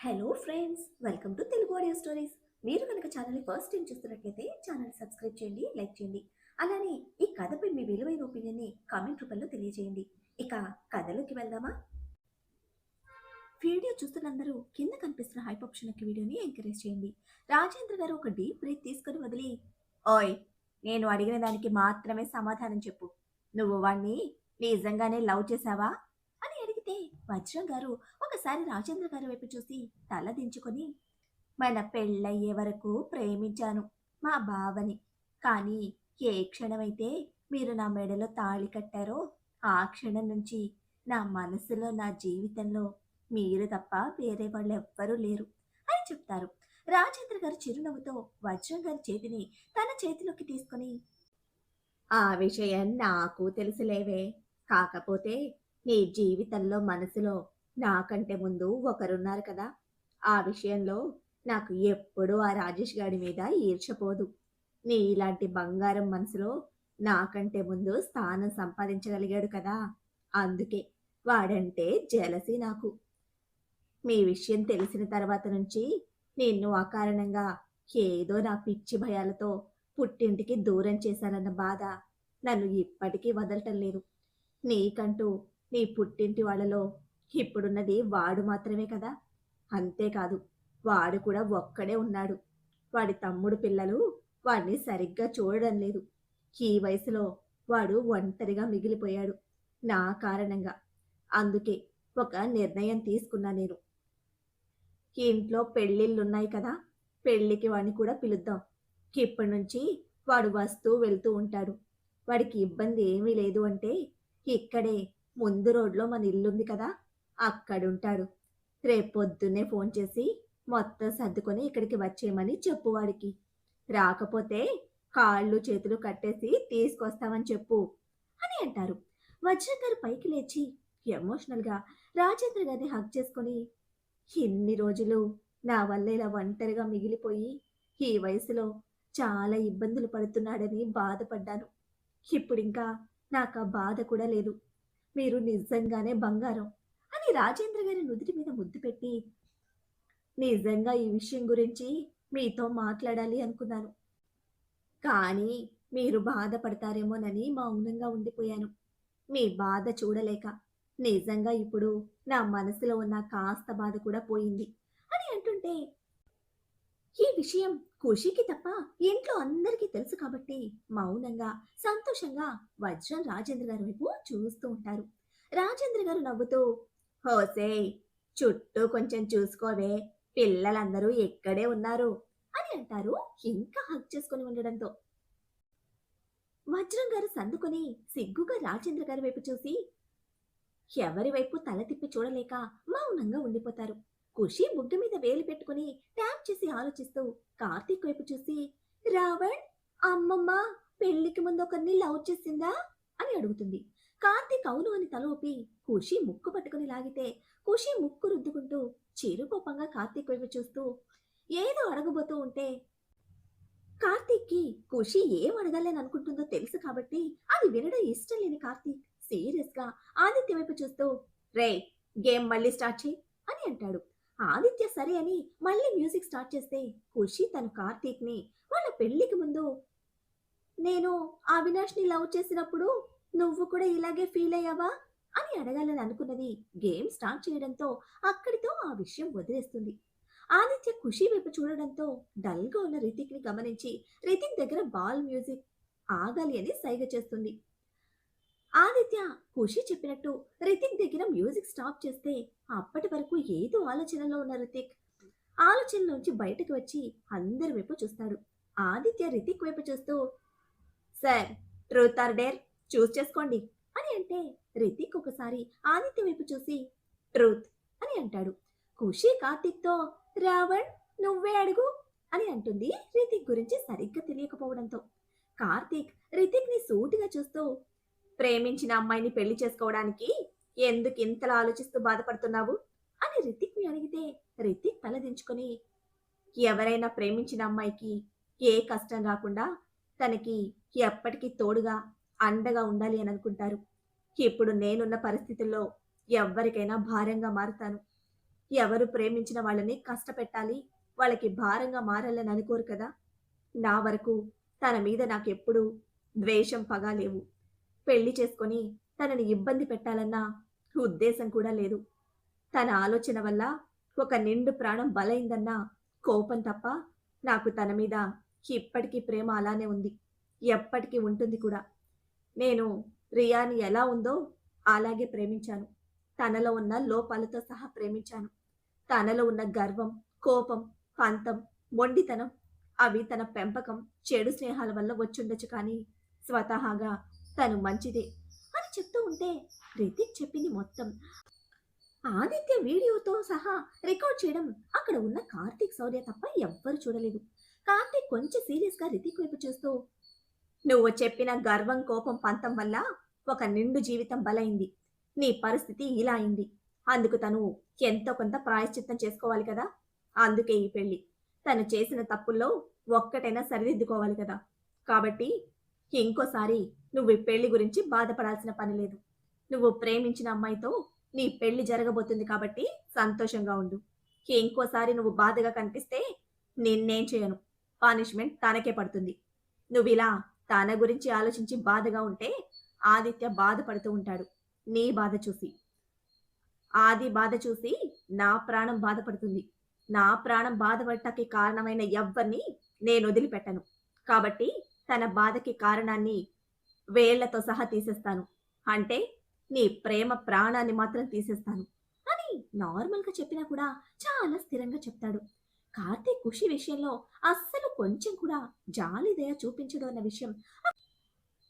Hello friends, welcome to Telugu audio stories. మీరు కనుక ఛానల్ని ఫస్ట్ టైం చూస్తున్నట్లయితే ఛానల్ సబ్స్క్రైబ్ చేయండి, లైక్ చేయండి. అలానే ఈ కథపై మీ విలువైన ఒపీనియన్ని కామెంట్ రూపంలో తెలియజేయండి. ఇక కథలోకి వెళ్దామా? వీడియో చూస్తున్నందరూ కింద కనిపిస్తున్న హైప్ ఆప్షన్ యొక్క వీడియోని ఎంకరేజ్ చేయండి. రాజేంద్ర గారు ఒక డీప్ బ్రీత్ తీసుకొని వదిలి, ఓయ్, నేను అడిగిన దానికి మాత్రమే సమాధానం చెప్పు. నువ్వు వాణ్ణి నిజంగానే లవ్ చేశావా అని అడిగితే వజ్రం గారు ఒకసారి రాజేంద్ర గారి వైపు చూసి తల దించుకొని, మన పెళ్ళయ్యే వరకు ప్రేమించాను మా బావని. కానీ ఏ క్షణమైతే మీరు నా మెడలో తాళి కట్టారో ఆ క్షణం నుంచి నా మనసులో, నా జీవితంలో మీరు తప్ప వేరే వాళ్ళు ఎవ్వరూ లేరు అని చెప్తారు. రాజేంద్ర గారు చిరునవ్వుతో వజ్రం గారి చేతిని తన చేతిలోకి తీసుకొని, ఆ విషయం నాకు తెలుసులేవే. కాకపోతే నీ జీవితంలో, మనసులో నాకంటే ముందు ఒకరున్నారు కదా! ఆ విషయంలో నాకు ఎప్పుడూ ఆ రాజేష్ గాడి మీద ఈర్ష్య పోదు. నీలాంటి బంగారం మనసులో నాకంటే ముందు స్థానం సంపాదించగలిగాడు కదా! అందుకే వాడంటే జెలసీ నాకు. మీ విషయం తెలిసిన తర్వాత నుంచి నిన్ను అకారణంగా ఏదో నా పిచ్చి భయాలతో పుట్టింటికి దూరం చేశానన్న బాధ నన్ను ఇప్పటికీ వదలటం లేదు. నీకంటూ నీ పుట్టింటి వాళ్ళలో ఇప్పుడున్నది వాడు మాత్రమే కదా! అంతేకాదు, వాడు కూడా ఒక్కడే ఉన్నాడు. వాడి తమ్ముడు పిల్లలు వాడిని సరిగ్గా చూడడం లేదు. ఈ వయసులో వాడు ఒంటరిగా మిగిలిపోయాడు నా కారణంగా. అందుకే ఒక నిర్ణయం తీసుకున్నా నేను. ఇంట్లో పెళ్ళిళ్ళున్నాయి కదా! పెళ్ళికి వాడిని కూడా పిలుద్దాం. ఇప్పటి నుంచి వాడు వస్తూ వెళ్తూ ఉంటాడు. వాడికి ఇబ్బంది ఏమీ లేదు అంటే ఇక్కడే ముందు రోడ్లో మన ఇల్లుంది కదా! అక్కడుంటాడు. రేపొద్దున్నే ఫోన్ చేసి మొత్తం సర్దుకొని ఇక్కడికి వచ్చేయమని చెప్పు వాడికి. రాకపోతే కాళ్ళు చేతులు కట్టేసి తీసుకొస్తామని చెప్పు అని అంటారు. వజ్రం గారు పైకి లేచి ఎమోషనల్‌గా రాజేంద్ర గారిని హగ్ చేసుకొని, ఇన్ని రోజులు నా వల్ల ఇలా ఒంటరిగా మిగిలిపోయి ఈ వయసులో చాలా ఇబ్బందులు పడుతున్నాడని బాధపడ్డాను. ఇప్పుడింకా నాకా బాధ కూడా లేదు. మీరు నిజంగానే బంగారం అని రాజేంద్ర గారి నుదిటి మీద ముద్దు పెట్టి, నిజంగా ఈ విషయం గురించి మీతో మాట్లాడాలి అనుకున్నాను. కానీ మీరు బాధపడతారేమోనని మౌనంగా ఉండిపోయాను. మీ బాధ చూడలేక. నిజంగా ఇప్పుడు నా మనసులో ఉన్న కాస్త బాధ కూడా పోయింది అని అంటుంటే, ఈ విషయం ఖుషీకి తప్ప ఇంట్లో అందరికీ తెలుసు కాబట్టి మౌనంగా, సంతోషంగా వజ్రం రాజేంద్ర గారి వైపు చూస్తూ ఉంటారు. రాజేంద్ర గారు నవ్వుతూ, హోసేయ్, చుట్టూ కొంచెం చూసుకోవే, పిల్లలందరూ ఎక్కడే ఉన్నారు అని అంటారు. ఇంకా హగ్ చేసుకొని ఉండడంతో వజ్రం గారు సందుకొని సిగ్గుగా రాజేంద్ర గారి వైపు చూసి ఎవరి వైపు తల తిప్పి చూడలేక మౌనంగా ఉండిపోతారు. ఖుషి బుగ్గ మీద వేలు పెట్టుకుని ట్యాప్ చేసి ఆలోచిస్తూ కార్తీక్ వైపు చూసి, రావణ్, అమ్మమ్మ పెళ్లికి ముందు ఒకరిని లవ్ చేసిందా అని అడుగుతుంది. కార్తీక్ అవును అని తల ఊపి ఖుషి ముక్కు పట్టుకుని లాగితే ఖుషి ముక్కు రుద్దుకుంటూ చిరుకోపంగా కార్తీక్ వైపు చూస్తూ ఏదో అడగబోతూ ఉంటే, కార్తీక్‌కి ఖుషి ఏం అడగాలని అనుకుంటుందో తెలుసు కాబట్టి అది వినడం ఇష్టం లేని కార్తీక్ సీరియస్‌గా ఆదిత్య వైపు చూస్తూ, రేయ్, గేమ్ మళ్ళీ స్టార్ట్ చెయ్ అని అంటాడు. ఆదిత్య సరే అని మళ్ళీ మ్యూజిక్ స్టార్ట్ చేస్తే ఖుషి తను కార్తీక్‌ని వాళ్ళ పెళ్లికి ముందు, నేను అవినాష్‌ని లవ్ చేసినప్పుడు నువ్వు కూడా ఇలాగే ఫీల్ అయ్యావా అని అడగాలని అనుకున్నది గేమ్ స్టార్ట్ చేయడంతో అక్కడితో ఆ విషయం వదిలేస్తుంది. ఆదిత్య ఖుషి వైపు చూడడంతో డల్‌గా ఉన్న రితిక్‌ని గమనించి రితిక్ దగ్గర బాల్ మ్యూజిక్ ఆగాలి అని సైగ చేస్తుంది. ఆదిత్య ఖుషి చెప్పినట్టు రితిక్ దగ్గర మ్యూజిక్ స్టాప్ చేస్తే అప్పటి వరకు ఏదో ఆలోచనలో ఉన్న రితిక్ ఆలోచనలోంచి బయటకు వచ్చి అందరి వైపు చూస్తాడు. ఆదిత్య రితిక్ వైపు చూస్తూ, సార్, ట్రూత్ ఆర్ డేర్ చూస్ చేసుకోండి అని అంటే రితిక్ ఒకసారి ఆదిత్య వైపు చూసి ట్రూత్ అని అంటాడు. ఖుషి కార్తీక్‌తో, రావణ్, నువ్వే అడుగు అని అంటుంది రితిక్ గురించి సరిగ్గా తెలియకపోవడంతో. కార్తీక్ రితిక్‌ని సూటిగా చూస్తూ, ప్రేమించిన అమ్మాయిని పెళ్లి చేసుకోవడానికి ఎందుకు ఇంతలా ఆలోచిస్తూ బాధపడుతున్నావు అని రితిక్‌ని అడిగితే రితిక్ తలదించుకొని, ఎవరైనా ప్రేమించిన అమ్మాయికి ఏ కష్టం రాకుండా తనకి ఎప్పటికీ తోడుగా, అండగా ఉండాలి అని అనుకుంటారు. ఇప్పుడు నేనున్న పరిస్థితుల్లో ఎవ్వరికైనా భారంగా మారుతాను. ఎవరు ప్రేమించిన వాళ్ళని కష్టపెట్టాలి, వాళ్ళకి భారంగా మారాలని అనుకోరు కదా! నా వరకు తన మీద నాకెప్పుడూ ద్వేషం, పగ లేవు. పెళ్లి చేసుకొని తనని ఇబ్బంది పెట్టాలన్న ఉద్దేశం కూడా లేదు. తన ఆలోచన వల్ల ఒక నిండు ప్రాణం బలైందన్న కోపం తప్ప నాకు తన మీద ఇప్పటికీ ప్రేమ అలానే ఉంది. ఎప్పటికీ ఉంటుంది కూడా. నేను రియాని ఎలా ఉందో అలాగే ప్రేమించాను. తనలో ఉన్న లోపాలతో సహా ప్రేమించాను. తనలో ఉన్న గర్వం, కోపం, పంతం, మొండితనం అవి తన పెంపకం, చెడు స్నేహాల వల్ల వచ్చుండొచ్చు కానీ స్వతహాగా తను మంచిదే అని చెప్తూ ఉంటే రితిక్ చెప్పింది మొత్తం ఆదిత్య వీడియోతో సహా రికార్డ్ చేయడం అక్కడ ఉన్న కార్తీక్, శౌర్య తప్ప ఎవ్వరు చూడలేదు. కార్తీక్ కొంచెం సీరియస్‌గా రితిక్ వైపు చూస్తూ, "నువ్వు చెప్పిన గర్వం, కోపం, పంతం వల్ల ఒక నిండు జీవితం బలైంది. నీ పరిస్థితి ఇలా అయింది. అందుకు తను ఎంతో కొంత ప్రాయశ్చిత్తం చేసుకోవాలి కదా! అందుకే ఈ పెళ్లి. తను చేసిన తప్పుల్లో ఒక్కటైనా సరిదిద్దుకోవాలి కదా! కాబట్టి ఇంకోసారి నువ్వు ఈ పెళ్లి గురించి బాధపడాల్సిన పని లేదు. నువ్వు ప్రేమించిన అమ్మాయితో నీ పెళ్లి జరగబోతుంది కాబట్టి సంతోషంగా ఉండు. ఇంకోసారి నువ్వు బాధగా కనిపిస్తే నిన్నేం చేయను. పనిష్మెంట్ తనకే పడుతుంది. నువ్విలా తన గురించి ఆలోచించి బాధగా ఉంటే ఆదిత్య బాధపడుతూ ఉంటాడు. నీ బాధ చూసి. ఆది బాధ చూసి నా ప్రాణం బాధపడుతుంది. నా ప్రాణం బాధపడటానికి కారణమైన ఎవ్వరిని నేను వదిలిపెట్టను. కాబట్టి తన బాధకి కారణాన్ని వేళ్లతో సహా తీసేస్తాను. అంటే నీ ప్రేమ ప్రాణాన్ని మాత్రం తీసేస్తాను అని నార్మల్‌గా చెప్పినా కూడా చాలా స్థిరంగా చెప్తాడు. కార్తీక్ ఖుషి విషయంలో అస్సలు కొంచెం కూడా జాలి, దయ చూపించడు అన్న విషయం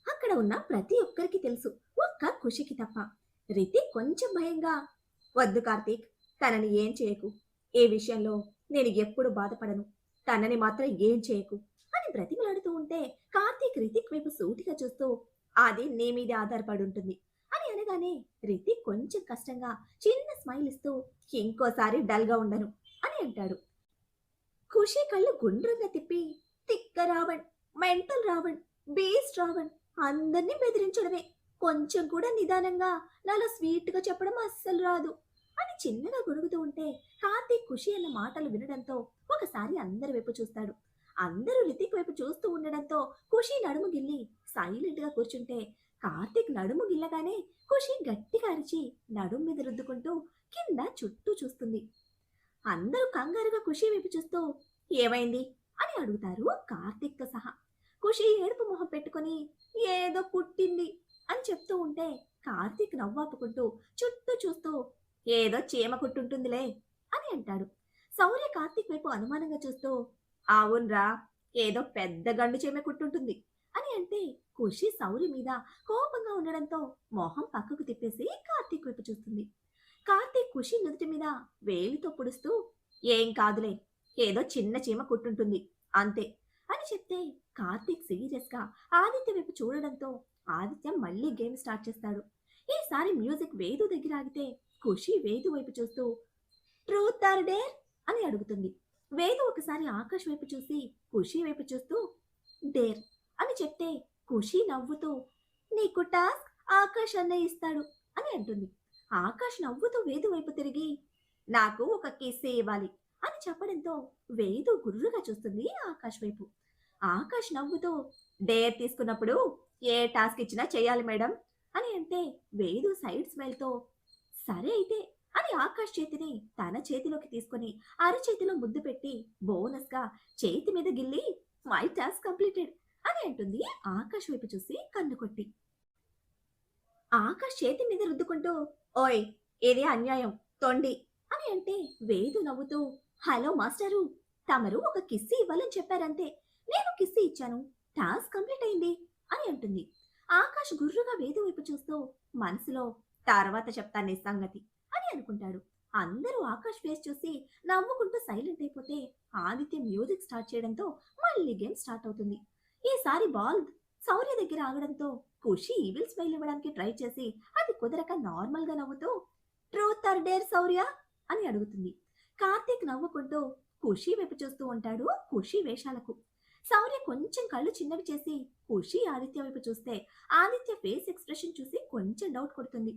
అక్కడ ఉన్న ప్రతి ఒక్కరికి తెలుసు. ఒక్క ఖుషికి తప్ప. రితిక్ కొంచెం భయంగా, "వద్దు కార్తీక్, తనని ఏం చేయకు. ఏ విషయంలో నేను ఎప్పుడు బాధపడను. తనని మాత్రం ఏం చేయకు" అని బ్రతిమలాడుతూ ఉంటే కార్తీక్ రితిక్ వైపు సూటిగా చూస్తూ, "అది నీ మీదే ఆధారపడి ఉంటుంది" అని అనగానే రితిక్ కొంచెం కష్టంగా చిన్న స్మైల్ ఇస్తూ, "ఇంకోసారి డల్‌గా ఉండను" అని అంటాడు. ఖుషి కళ్ళు గుండ్రంగా తిప్పి, "తిక్క రావణ్, మెంటల్ రావణ్, బీస్ట్ రావణ్ అందరినీ బెదిరించడమే. కొంచెం కూడా నిదానంగా నాలా స్వీట్‌గా చెప్పడం అస్సలు రాదు" అని చిన్నగా గొణుగుతూ ఉంటే కార్తీక్ ఖుషి అన్న మాటలు వినడంతో ఒకసారి అందరి వైపు చూస్తాడు. అందరూ రితిక్ వైపు చూస్తూ ఉండడంతో ఖుషి నడుము గిల్లి సైలెంట్‌గా కూర్చుంటే కార్తీక్ నడుము గిల్లగానే ఖుషి గట్టిగా అరిచి నడుం మీద రుద్దుకుంటూ కింద చుట్టూ చూస్తుంది. అందరూ కంగారుగా ఖుషి వైపు చూస్తూ, "ఏమైంది?" అని అడుగుతారు కార్తీక్‌తో సహా. ఖుషి ఏడుపు మొహం పెట్టుకొని, "ఏదో కుట్టింది" అని చెప్తూ ఉంటే కార్తీక్ నవ్వాపుకుంటూ చుట్టూ చూస్తూ, "ఏదో చీమ కుట్టుంటుందిలే" అని అంటాడు. శౌర్య కార్తీక్ వైపు అనుమానంగా చూస్తూ, "అవునురా, ఏదో పెద్ద గండు చీమ కుట్టుంటుంది" అని అంటే ఖుషి శౌర్య మీద కోపంగా ఉండడంతో మొహం పక్కకు తిప్పేసి కార్తీక్ వైపు చూస్తుంది. కార్తీక్ ఖుషి నుదుటి మీద వేలితో పొడుస్తూ, "ఏం కాదులే, ఏదో చిన్న చీమ కుట్టుంటుంది అంతే" అని చెప్తే కార్తీక్ సీరియస్‌గా ఆదిత్య వైపు చూడడంతో ఆదిత్య మళ్ళీ గేమ్ స్టార్ట్ చేస్తాడు. ఈసారి మ్యూజిక్ వేదు దగ్గర ఆగితే ఖుషి వేదు వైపు చూస్తూ, "ట్రూత్ ఆర్ డేర్" అని అడుగుతుంది. వేదు ఒకసారి ఆకాష్ వైపు చూసి ఖుషి వైపు చూస్తూ, "డేర్" అని చెప్తే ఖుషి నవ్వుతూ, "నీకు టాస్క్ ఆకాష్ అన్నయ్య ఇస్తాడు" అని అంటుంది. ఆకాష్ నవ్వుతూ వేదు వైపు తిరిగి, "నాకు ఒక కిస్ ఇవ్వాలి" అని చెప్పడంతో వేదు గుర్రుగా చూస్తుంది ఆకాష్ వైపు. ఆకాష్ నవ్వుతూ, "డేర్ తీసుకున్నప్పుడు ఏ టాస్క్ ఇచ్చినా చేయాలి మేడం" అని అంటే వేదు సైడ్ స్మైల్‌తో, "సరే అయితే" అని ఆకాష్ చేతిని తన చేతిలోకి తీసుకొని అరచేతిలో ముద్దు పెట్టి బోనస్‌గా చేతి మీద గిల్లి, "మై టాస్క్ కంప్లీటెడ్" అని అంటుంది ఆకాష్ వైపు చూసి కన్ను కొట్టి. ఆకాష్ చేతి మీద రుద్దుకుంటూ, "ఓయ్! ఇది అన్యాయం, తొండి" అని అంటే వేదు నవ్వుతూ, "హలో మాస్టరు, తమరు ఒక కిస్సీ ఇవ్వాలని చెప్పారంతే. నేను కిస్సీ ఇచ్చాను. టాస్క్ కంప్లీట్ అయింది" అని అంటుంది. ఆకాష్ గుర్రుగా వేదు వైపు చూస్తూ మనసులో, "తర్వాత చెప్తాను నీ సంగతి" అని అనుకుంటాడు. అందరూ ఆకాష్ ఫేస్ చూసి నవ్వుకుంటూ సైలెంట్ అయిపోతే ఆదిత్య మ్యూజిక్ స్టార్ట్ చేయడంతో మళ్ళీ గేమ్ స్టార్ట్ అవుతుంది. ఈసారి బాల్ శౌర్య దగ్గర ఆగడంతో ఖుషి ఈవిల్ స్మైల్ ఇవ్వడానికి ట్రై చేసి అది కుదరక నార్మల్‌గా నవ్వుతూ, "ట్రూత్ ఆర్ డేర్ శౌర్య" అని అడుగుతుంది. కార్తీక్ నవ్వుకుంటూ ఖుషి వైపు చూస్తూ ఉంటాడు ఖుషి వేషాలకు. శౌర్య కొంచెం కళ్ళు చిన్నవి చేసి ఖుషి ఆదిత్య వైపు చూస్తే ఆదిత్య ఫేస్ ఎక్స్‌ప్రెషన్ చూసి కొంచెం డౌట్ కొడుతుంది.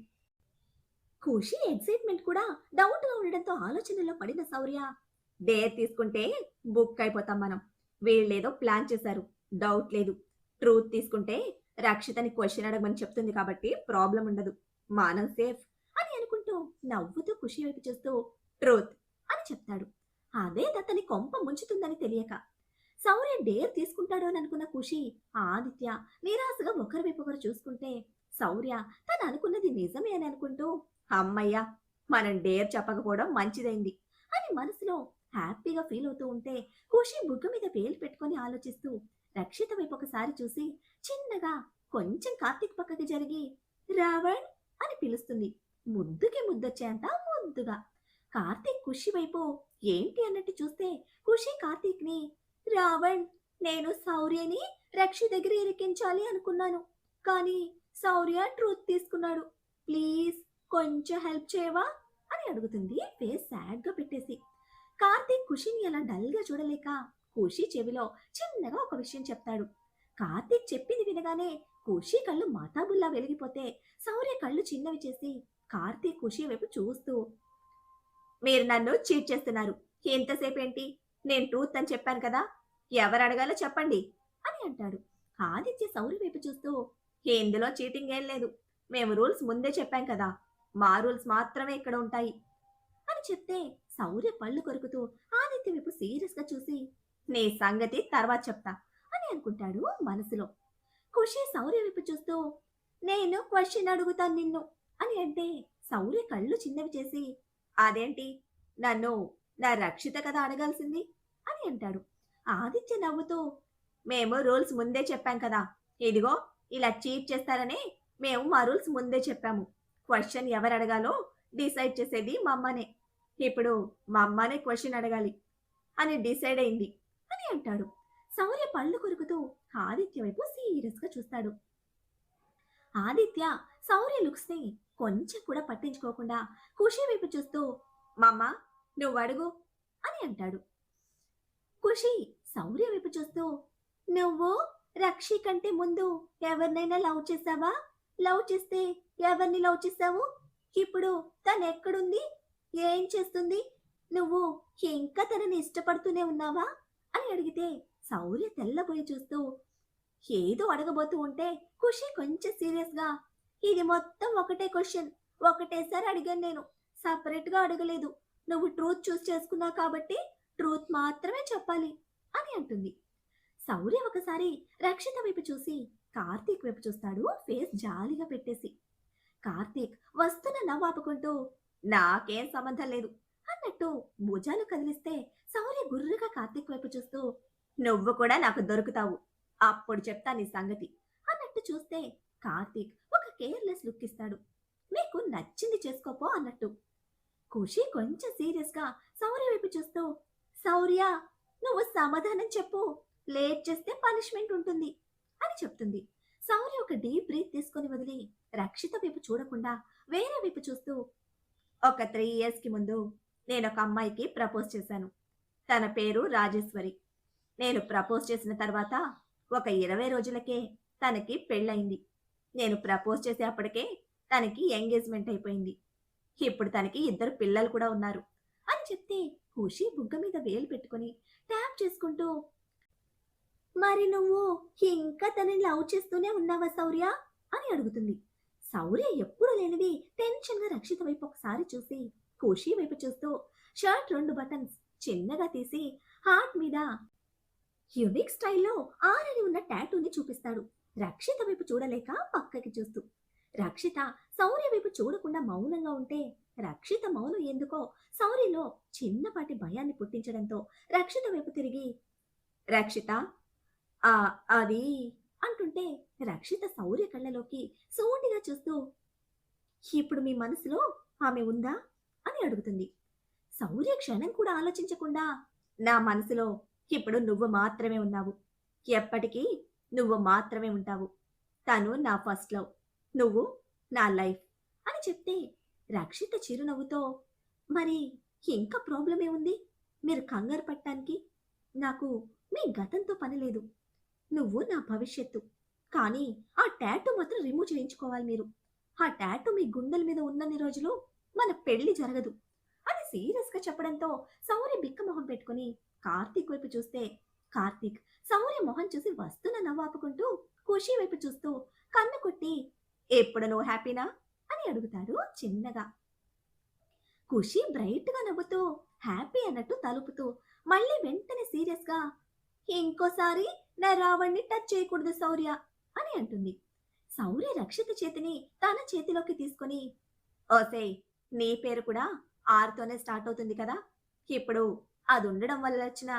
ఖుషి ఎక్సైట్మెంట్ కూడా డౌట్ గా ఉండడంతో ఆలోచనలో పడిన శౌర్య, డేర్ తీసుకుంటే బుక్ అయిపోతాం మనం. వీళ్ళేదో ప్లాన్ చేశారు. డౌట్ లేదు. ట్రూత్ తీసుకుంటే రక్షితని క్వశ్చన్ అడగమని చెప్తుంది కాబట్టి ప్రాబ్లం ఉండదు. మనం సేఫ్ అని అనుకుంటూ నవ్వుతూ ఖుషి వైపు చూస్తూ ట్రూత్ అని చెప్తాడు. అదే అతని కొంప ముంచుతుందని తెలియక శౌర్య డేర్ తీసుకుంటాడు అని అనుకున్న ఖుషి, ఆదిత్య నిరాశగా ఒకరి వైపు ఒకరు చూసుకుంటే శౌర్య తను అనుకున్నది నిజమే అని అనుకుంటూ అమ్మయ్యా మనం డేర్ చెప్పకపోవడం మంచిదైంది అని మనసులో హ్యాపీగా ఫీల్ అవుతూ ఉంటే ఖుషి బుగ్గ మీద వేలు పెట్టుకొని ఆలోచిస్తూ రక్షిత వైపు ఒకసారి చూసి చిన్నగా కొంచెం కార్తీక్ పక్కకి జరిగి రావణ్ అని పిలుస్తుంది. ముద్దుకి ముద్దొచ్చేంత ముద్దుగా. కార్తీక్ ఖుషి వైపు ఏంటి అన్నట్టు చూస్తే ఖుషి కార్తీక్ ని, రావణ్, నేను శౌర్యని రక్షి దగ్గర ఇరికించాలి అనుకున్నాను, కానీ శౌర్య ట్రూత్ తీసుకున్నాడు, ప్లీజ్ కొంచెం హెల్ప్ చేయవా అని అడుగుతుంది ఫేస్ సాడ్ గా పెట్టేసి. కార్తీక్ ఖుషిని అలా డల్ గా చూడలేక ఖుషి చెవిలో చిన్నగా ఒక విషయం చెప్తాడు. కార్తీక్ చెప్పింది వినగానే ఖుషి కళ్ళు మాతాబుల్లా వెలిగిపోతే శౌర్య కళ్ళు చిన్నవి చేసి కార్తీక్ ఖుషి వైపు చూస్తూ, మీరు నన్ను చీట్ చేస్తున్నారు. ఎంతసేపు ఏంటి? నేను ట్రూత్ అని చెప్పాను కదా, ఎవరు అడగాలో చెప్పండి అని అంటాడు. ఆదిత్య శౌర్య వైపు చూస్తూ, ఇందులో చీటింగ్ ఏం లేదు. మేము రూల్స్ ముందే చెప్పాం కదా, మా రూల్స్ మాత్రమే ఇక్కడ ఉంటాయి అని చెప్తే శౌర్య పళ్ళు కొరుకుతూ ఆదిత్య వైపు సీరియస్ గా చూసి, నీ సంగతి తర్వాత చెప్తా అని అనుకుంటాడు మనసులో. ఖుషి శౌర్య వైపు చూస్తూ, నేను క్వశ్చన్ అడుగుతాను నిన్ను అని అంటే శౌర్య కళ్ళు చిన్నవి చేసి, అదేంటి, నన్ను నా రక్షిత కదా అడగాల్సింది అని అంటాడు. ఆదిత్య నవ్వుతూ, మేము రూల్స్ ముందే చెప్పాం కదా, ఇదిగో ఇలా చీట్ చేస్తారనే మేము మా రూల్స్ ముందే చెప్పాము. క్వశ్చన్ ఎవరు అడగాలో డిసైడ్ చేసేది మా అమ్మనే. ఇప్పుడు మా అమ్మనే క్వశ్చన్ అడగాలి అని డిసైడ్ అయింది అని అంటాడు. శౌర్య పళ్ళు కొరుకుతూ ఆదిత్య వైపు సీరియస్ గా చూస్తాడు. ఆదిత్య శౌర్య లుక్స్ ని కొంచెం కూడా పట్టించుకోకుండా ఖుషి వైపు చూస్తూ, మమ్మ నువ్వు అడుగు అని అంటాడు. ఖుషి శౌర్య వైపు చూస్తూ, నువ్వు రక్షి కంటే ముందు ఎవరినైనా లవ్ చేసావా? లవ్ చేస్తే ఎవరిని లవ్ చేసావు? ఇప్పుడు తను ఎక్కడుంది? ఏం చేస్తుంది? నువ్వు ఇంకా తనని ఇష్టపడుతూనే ఉన్నావా అని అడిగితే శౌర్య తెల్లబోయి చూస్తూ ఏదో అడగబోతూ ఉంటే ఖుషి కొంచెం సీరియస్ గా, ఇది మొత్తం ఒకటే క్వశ్చన్, ఒకటేసారి అడిగాను, నేను సపరేట్ గా అడగలేదు. నువ్వు ట్రూత్ చూస్ చేసుకున్నావు కాబట్టి ట్రూత్ మాత్రమే చెప్పాలి అని అంటుంది. శౌర్య ఒకసారి రక్షిత వైపు చూసి కార్తీక్ వైపు చూస్తాడు ఫేస్ జాలిగా పెట్టేసి. కార్తీక్ వస్తున్న నవ్వాపుకుంటూ, నాకేం సంబంధం లేదు అన్నట్టు భుజాలు కదిలిస్తే శౌర్య గుర్రుగా కార్తీక్ వైపు చూస్తూ, నువ్వు కూడా నాకు దొరుకుతావు, అప్పుడు చెప్తా నీ సంగతి అన్నట్టు చూస్తే కార్తీక్ ఒక కేర్లెస్ లుక్ ఇస్తాడు. మీకు నచ్చింది చేసుకోపో అన్నట్టు. ఖుషి కొంచెం సీరియస్ గా శౌర్య వైపు చూస్తూ, శౌర్య నువ్వు సమాధానం చెప్పు, లేట్ చేస్తే పనిష్మెంట్ ఉంటుంది అని చెప్తుంది. శౌర్య ఒక డీప్ బ్రీత్ తీసుకొని వదిలి రక్షిత వైపు చూడకుండా వేరే వైపు చూస్తూ, ఒక 3 years కి ముందు నేను ఒక అమ్మాయికి ప్రపోజ్ చేశాను. తన పేరు రాజేశ్వరి. నేను ప్రపోజ్ చేసిన తర్వాత ఒక 20 రోజులకే తనకి పెళ్ళయింది. నేను ప్రపోజ్ చేసే అప్పటికే తనకి ఎంగేజ్మెంట్ అయిపోయింది. ఇప్పుడు తనకి 2 పిల్లలు కూడా ఉన్నారు అని చెప్తే ఖుషి బుగ్గ మీద వేలు పెట్టుకుని ట్యాప్ చేసుకుంటూ, మరి నువ్వు ఇంకా తనని లవ్ చేస్తూనే ఉన్నావా శౌర్య అని అడుగుతుంది. శౌర్య ఎప్పుడు లేనిది టెన్షన్ గా రక్షిత వైపు ఒకసారి చూసి ఖుషి వైపు చూస్తూ షర్ట్ 2 బటన్స్ చిన్నగా తీసి హార్ట్ మీద యునిక్ స్టైల్లో ఆరని ఉన్న టాటూని చూపిస్తాడు. రక్షిత వైపు చూడలేక పక్కకి చూస్తూ. రక్షిత శౌర్య వైపు చూడకుండా మౌనంగా ఉంటే రక్షిత మౌనం ఎందుకో శౌర్యలో చిన్నపాటి భయాన్ని పుట్టించడంతో రక్షిత వైపు తిరిగి, రక్షిత ఆ అది అంటుంటే రక్షిత శౌర్య కళ్ళలోకి సూటిగా చూస్తూ, ఇప్పుడు మీ మనసులో ఆమె ఉందా అని అడుగుతుంది. శౌర్య క్షణం కూడా ఆలోచించకుండా, నా మనసులో ఇప్పుడు నువ్వు మాత్రమే ఉన్నావు, ఎప్పటికీ నువ్వు మాత్రమే ఉంటావు, తను నా ఫస్ట్ లవ్, నువ్వు నా లైఫ్ అని చెప్తే రక్షిత చిరునవ్వుతో, మరి ఇంకా ప్రాబ్లం ఏముంది, మీరు కంగారు పట్టడానికి, నాకు మీ గతంతో పని లేదు, నువ్వు నా భవిష్యత్తు, కానీ ఆ టాటూ మాత్రం రిమూవ్ చేయించుకోవాలి మీరు. ఆ టాటూ మీ గుండెల మీద ఉన్నన్ని రోజులు మన పెళ్లి జరగదు అని సీరియస్ గా చెప్పడంతో శౌర్య బిక్క మొహం పెట్టుకుని కార్తీక్ వైపు చూస్తే కార్తీక్ శౌర్య మొహం చూసి వస్తున్న నవ్వాపుకుంటూ ఖుషి వైపు చూస్తూ కన్ను కొట్టి ఎప్పుడు నువ్వు హ్యాపీనా అని అడుగుతాడు చిన్నగా. ఖుషి బ్రైట్ గా నవ్వుతూ హ్యాపీ అన్నట్టు తలుపుతూ మళ్ళీ వెంటనే సీరియస్ గా ఇంకోసారి నా రావణ్ణి టచ్ చేయకూడదు శౌర్య అని అంటుంది. శౌర్య రక్షిత చేతిని తన చేతిలోకి తీసుకుని ఓసేయ్, నీ పేరు కూడా ఆర్తోనే స్టార్ట్ అవుతుంది కదా, ఇప్పుడు అది ఉండడం వల్ల వచ్చిన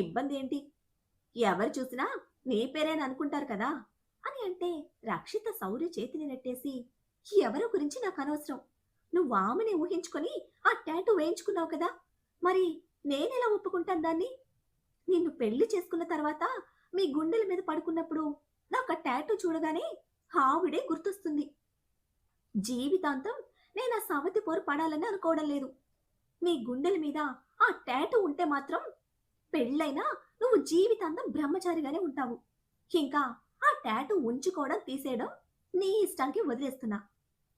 ఇబ్బంది ఏంటి? ఎవరు చూసినా నీ పేరేని అనుకుంటారు కదా అని అంటే రక్షిత శౌర్య చేతిని నెట్టేసి ఎవరి గురించి నాకు అనవసరం, నువ్వు ఆమెని ఊహించుకొని ఆ టాటూ వేయించుకున్నావు కదా, మరి నేనెలా ఒప్పుకుంటాను దాన్ని? నిన్ను పెళ్లి చేసుకున్న తర్వాత మీ గుండెల మీద పడుకున్నప్పుడు నాకు ఆ టాటూ చూడగానే ఆవిడే గుర్తొస్తుంది. జీవితాంతం నేను ఆ సవతి పోరు పడాలని అనుకోవడం లేదు. నీ గుండెల మీద ఆ టాటూ ఉంటే మాత్రం పెళ్ళైనా నువ్వు జీవితాంతం బ్రహ్మచారిగానే ఉంటావు. ఇంకా ఆ టాటూ ఉంచుకోవడం తీసేయడం నీ ఇష్టానికి వదిలేస్తున్నా.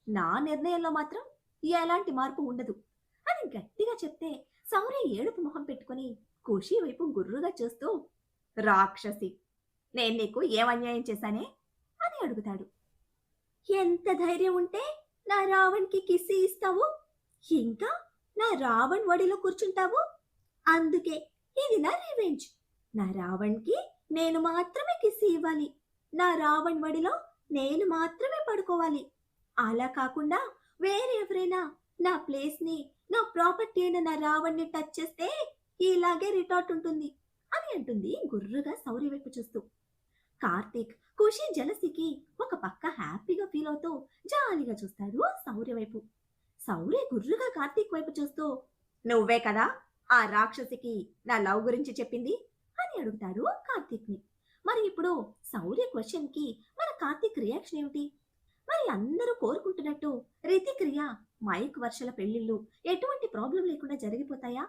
నా నిర్ణయంలో మాత్రం ఎలాంటి మార్పు ఉండదు అని గట్టిగా చెప్తే శౌర్య ఏడుపు మొహం పెట్టుకుని ఖుషి వైపు గుర్రుగా చూస్తూ రాక్షసి, నేను నీకు ఏం అన్యాయం చేశానే అని అడుగుతాడు. ఎంత ధైర్యం ఉంటే నా రావణ్కి కిస్సి ఇస్తావు, ఇంకా నా రావణ్ వడిలో కూర్చుంటావు? అందుకే ఇది నా రివెంజ్. నా రావణ్కి నేను మాత్రమే కిస్సి ఇవ్వాలి, నా రావణ్ వడిలో నేను మాత్రమే పడుకోవాలి. అలా కాకుండా వేరే ఎవరైనా నా ప్లేస్ ని, నా ప్రాపర్టీ అయిన నా రావణ్ణి టచ్ చేస్తే ఇలాగే రిటార్ట్ ఉంటుంది అని అంటుంది గుర్రుగా శౌర్య వైపు చూస్తూ. కార్తీక్ ఖుషి జలసికి ఒక పక్క హ్యాపీగా ఫీల్ అవుతూ జాలిగా చూస్తాడు శౌర్య వైపు. శౌర్య గుర్రుగా కార్తీక్ వైపు చూస్తూ నువ్వే కదా ఆ రాక్షసికి నా లవ్ గురించి చెప్పింది అని అడుగుతాడు కార్తీక్ ని. మరి ఇప్పుడు శౌర్య క్వశ్చన్ కి మన కార్తీక్ రియాక్షన్ ఏమిటి? మరి అందరూ కోరుకుంటున్నట్టు రితిక్ రియా మైక్ వర్షల పెళ్లిళ్ళు ఎటువంటి ప్రాబ్లం లేకుండా జరిగిపోతాయా?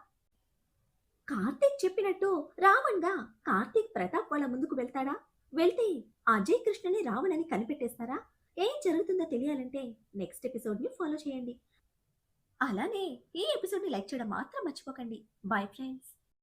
కార్తీక్ చెప్పినట్టు రావణ్ గా కార్తీక్ ప్రతాప్ వాళ్ళ ముందుకు వెళ్తాడా? వెళ్తే అజయ్ కృష్ణని రావణ్ అని కనిపెట్టేస్తారా? ఏం జరుగుతుందో తెలియాలంటే నెక్స్ట్ ఎపిసోడ్ ని ఫాలో చేయండి. అలానే ఈ ఎపిసోడ్ ని లైక్ చేయడం మాత్రం మర్చిపోకండి. Bye friends.